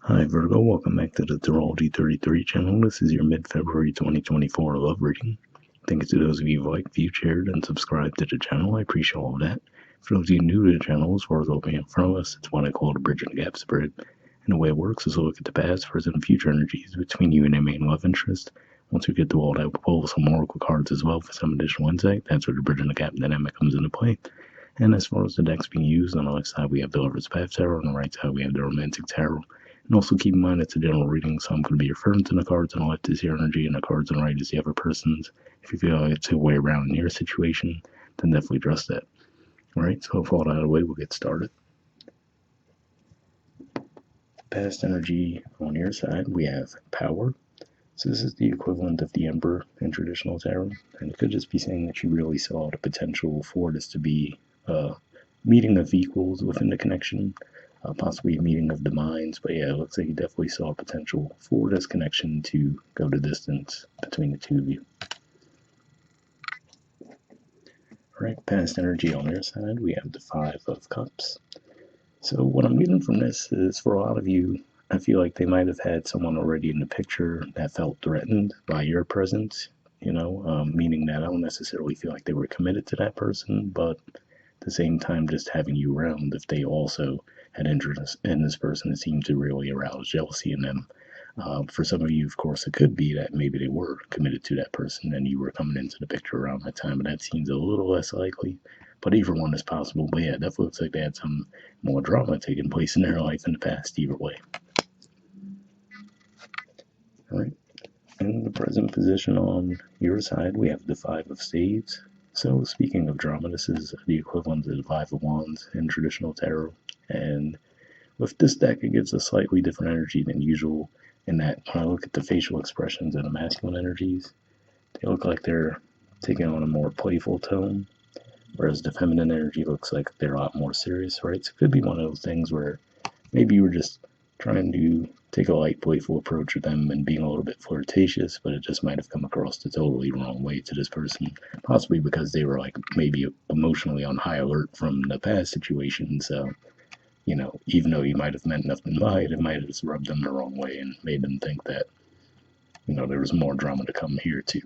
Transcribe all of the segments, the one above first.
Hi Virgo, welcome back to the Astrology 33 channel. This is your mid-February 2024 love reading. Thank you to those of you who liked, viewed, shared, and subscribed to the channel. I appreciate all of that. For those of you new to the channel, as far as opening in front of us, it's what I call the bridge and gap spread. And the way it works is we'll look at the past, present, and future energies between you and your main love interest. Once we get through all that, we'll pull some oracle cards as well for some additional insight. That's where the bridge and the gap dynamic comes into play. And as far as the decks being used, on the left side we have the Lover's Path Tarot, on the right side we have the Romantic Tarot. And also keep in mind it's a general reading, so I'm going to be referring to the cards on the left is your energy and the cards on the right is the other person's. If you feel like it's a way around in your situation, then definitely address that. Alright, so with all that out of the way, we'll get started. Past energy on your side, we have power. So this is the equivalent of the Emperor in traditional tarot, and it could just be saying that you really saw the potential for this to be a meeting of equals within the connection, possibly a meeting of the minds. But yeah, it looks like you definitely saw potential for this connection to go the distance between the two of you. Alright, past energy on their side, we have the Five of Cups. So what I'm getting from this is for a lot of you, I feel like they might have had someone already in the picture that felt threatened by your presence, meaning that I don't necessarily feel like they were committed to that person, but at the same time, just having you around, if they also had interest in this person, it seemed to really arouse jealousy in them. For some of you, of course, it could be that maybe they were committed to that person and you were coming into the picture around that time, but that seems a little less likely. But either one is possible. But yeah, it definitely looks like they had some more drama taking place in their life in the past, either way. All right. In the present position on your side, we have the Five of Spades. So speaking of drama, this is the equivalent of the Five of Wands in traditional tarot. And with this deck, it gives a slightly different energy than usual in that when I look at the facial expressions and the masculine energies, they look like they're taking on a more playful tone, whereas the feminine energy looks like they're a lot more serious, right? So it could be one of those things where maybe you were just trying to take a light, playful approach with them and being a little bit flirtatious, but it just might have come across the totally wrong way to this person, possibly because they were like maybe emotionally on high alert from the past situation. So even though you might have meant nothing by it, it might have just rubbed them the wrong way and made them think that, there was more drama to come here too.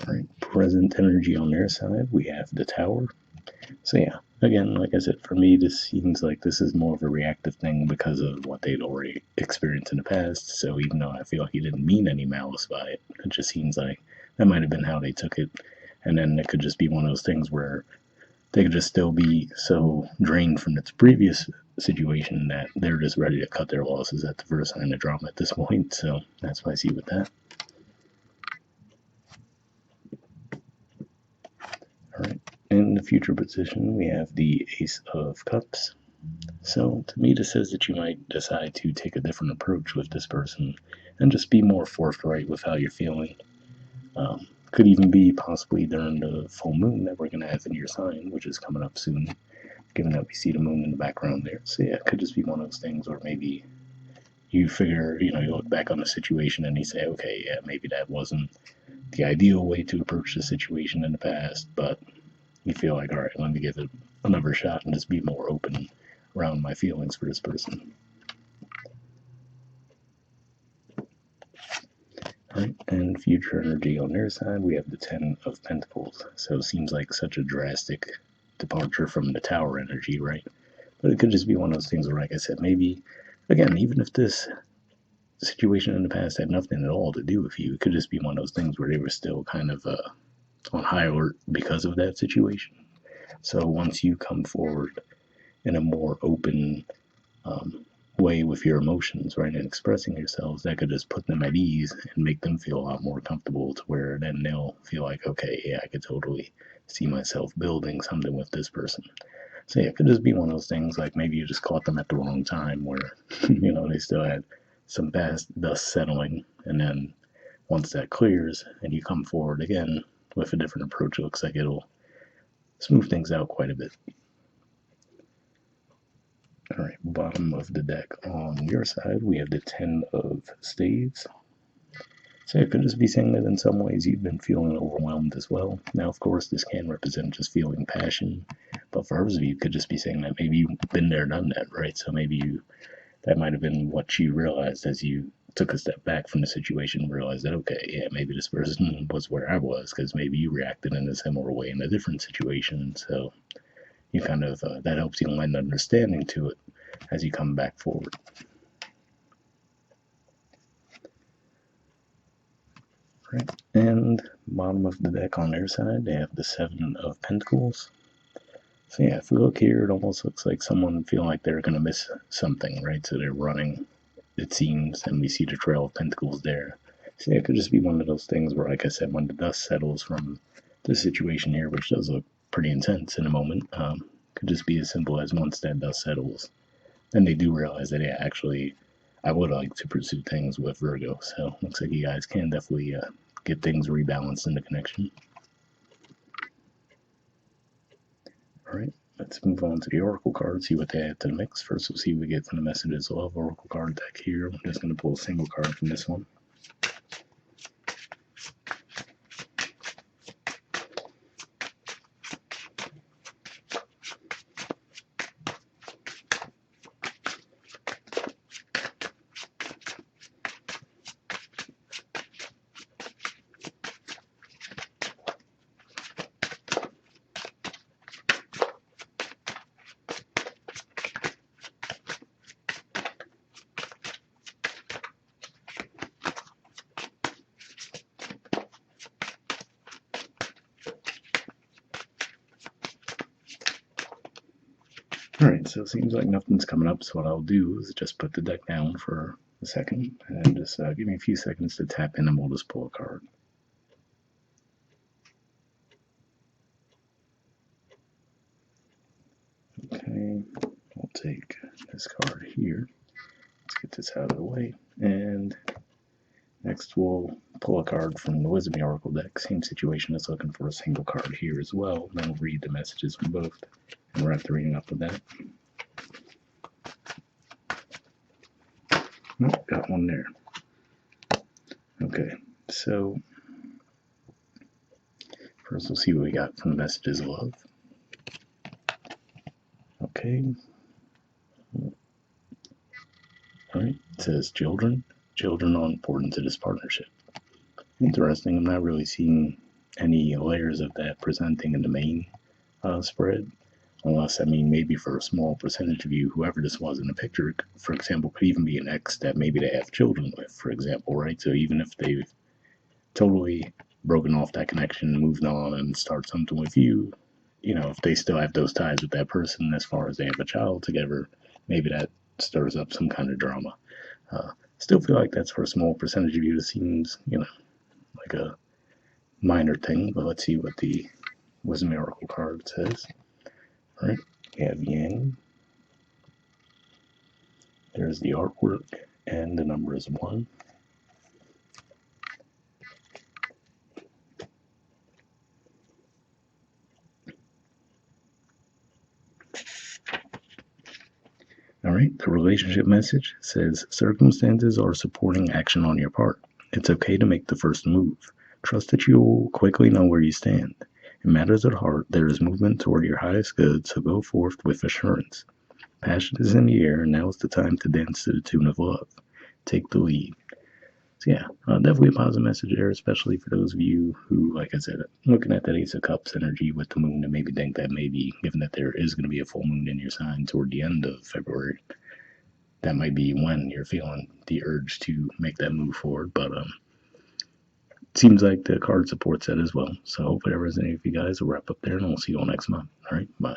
All right, present energy on their side, we have the Tower. So yeah, again, like I said, for me, this seems like this is more of a reactive thing because of what they'd already experienced in the past. So even though I feel like he didn't mean any malice by it, it just seems like that might have been how they took it. And then it could just be one of those things where they could just still be so drained from its previous situation that they're just ready to cut their losses at the first sign of drama at this point. So that's what I see with that. All right. In the future position, we have the Ace of Cups. So to me, this says that you might decide to take a different approach with this person and just be more forthright with how you're feeling. Could even be possibly during the full moon that we're going to have in your sign, which is coming up soon, given that we see the moon in the background there. So yeah, it could just be one of those things where maybe you figure, you look back on the situation and you say, okay, yeah, maybe that wasn't the ideal way to approach the situation in the past, but you feel like, all right, let me give it another shot and just be more open around my feelings for this person. All right, and future energy on their side, we have the Ten of Pentacles. So it seems like such a drastic departure from the Tower energy, right? But it could just be one of those things where, like I said, maybe, again, even if this situation in the past had nothing at all to do with you, it could just be one of those things where they were still kind of on high alert because of that situation. So once you come forward in a more open way with your emotions, right, and expressing yourselves, that could just put them at ease and make them feel a lot more comfortable to where then they'll feel like, okay, yeah, I could totally see myself building something with this person. So yeah, it could just be one of those things like maybe you just caught them at the wrong time where, they still had some past dust settling, and then once that clears and you come forward again with a different approach, it looks like it'll smooth things out quite a bit. All right, bottom of the deck on your side, we have the Ten of Spades. So it could just be saying that in some ways you've been feeling overwhelmed as well. Now, of course, this can represent just feeling passion, but for others of you, it could just be saying that maybe you've been there, done that, right? So maybe that might have been what you realized as you took a step back from the situation and realized that, okay, yeah, maybe this person was where I was because maybe you reacted in a similar way in a different situation. So you kind of, that helps you lend understanding to it as you come back forward. Right. And bottom of the deck on their side, they have the Seven of Pentacles. So yeah, if we look here, it almost looks like someone feeling like they're going to miss something, right? So they're running, it seems, and we see the Trail of Pentacles there. So yeah, it could just be one of those things where, like I said, when the dust settles from the situation here, which does look pretty intense in a moment, could just be as simple as once that dust settles, then they do realize that, yeah, actually, I would like to pursue things with Virgo. So looks like you guys can definitely get things rebalanced in the connection. All right, let's move on to the Oracle card, see what they add to the mix. First, we'll see what we get from the Messages of Love Oracle card deck here. I'm just going to pull a single card from this one. Alright, so it seems like nothing's coming up, so what I'll do is just put the deck down for a second, and just give me a few seconds to tap in and we'll just pull a card. Okay, I'll take this card here. Let's get this out of the way, and next we'll pull a card from the Wisdom Oracle deck. Same situation as looking for a single card here as well, then we'll read the messages from both, and wrap the reading up with that. Oh, got one there. Okay, so first we'll see what we got from the Messages of Love. Okay. Alright, it says children. Children are important to this partnership. Interesting, I'm not really seeing any layers of that presenting in the main spread. Unless, I mean, maybe for a small percentage of you, whoever this was in the picture, for example, could even be an ex that maybe they have children with, for example, right? So even if they've totally broken off that connection, moved on, and start something with you, you know, if they still have those ties with that person as far as they have a child together, maybe that stirs up some kind of drama. Still feel like that's for a small percentage of you. It seems, you know, like a minor thing, but let's see what the Wisdom Oracle card says. All right, we have Yang. There's the artwork, and the number is 1. All right, the relationship message says circumstances are supporting action on your part. It's okay to make the first move. Trust that you will quickly know where you stand. In matters at heart, there is movement toward your highest good, so go forth with assurance. Passion is in the air, and now is the time to dance to the tune of love. Take the lead. So yeah, definitely a positive message there, especially for those of you who, like I said, looking at that Ace of Cups energy with the moon and maybe think that maybe, given that there is going to be a full moon in your sign toward the end of February, that might be when you're feeling the urge to make that move forward. But it seems like the card supports that as well. So hopefully that resonates with you guys. We'll wrap up there, and we'll see you all next month. All right, bye.